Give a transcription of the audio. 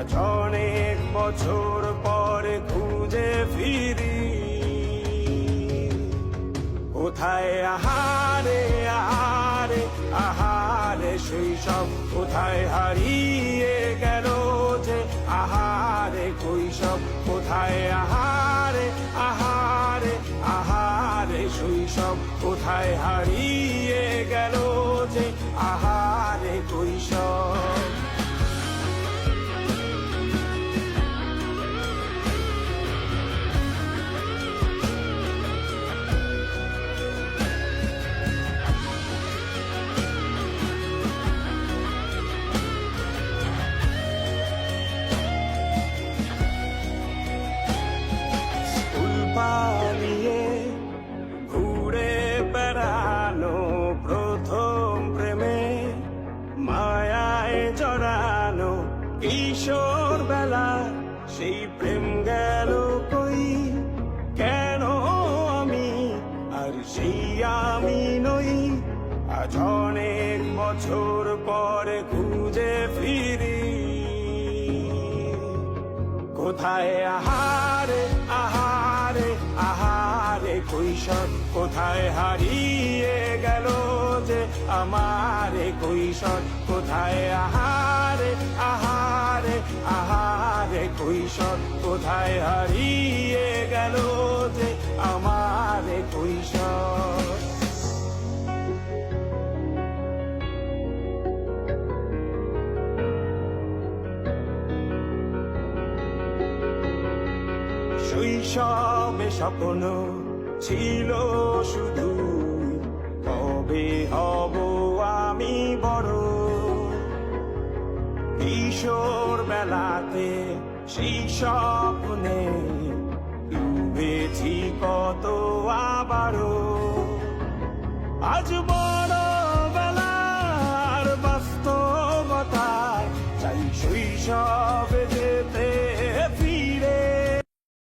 আজ অনেক বছর পরে খুঁজে ফিরি। কোথায় আহারে আহারে আহারে শৈশব, কোথায় হারিয়ে গেল যে আহারে কৈশব। কোথায় আহারে আহারে আহারে শৈশব, কোথায় হারিয়ে গেল যে আহারে কৈশব। পালিয়ে ঘুরে বেড়ানো প্রথম প্রেমে, মায়ায় জড়ানো কিশোর বেলা সেই প্রেম গেল কই। কেন আমি আর সেই আমি নই, আজ অনেক বছর পরে খুঁজে ফিরি। কোথায় আহারে আহারে আহারে কৈশোর, কোথায় হারিয়ে গেল যে আমারে কৈশোর। কোথায় আহারে আহারে আহারে কৈশোর, কোথায় হারিয়ে গেল যে আমারে কৈশোর। শৈশবে স্বপ্ন ছিল শুধু, কবে হব আমি বড়। কিশোর বেলাতে সেই স্বপ্নে ডুবেছি কত আবারও। আজ বড় বেলার বাস্তবতায় চাই শৈশব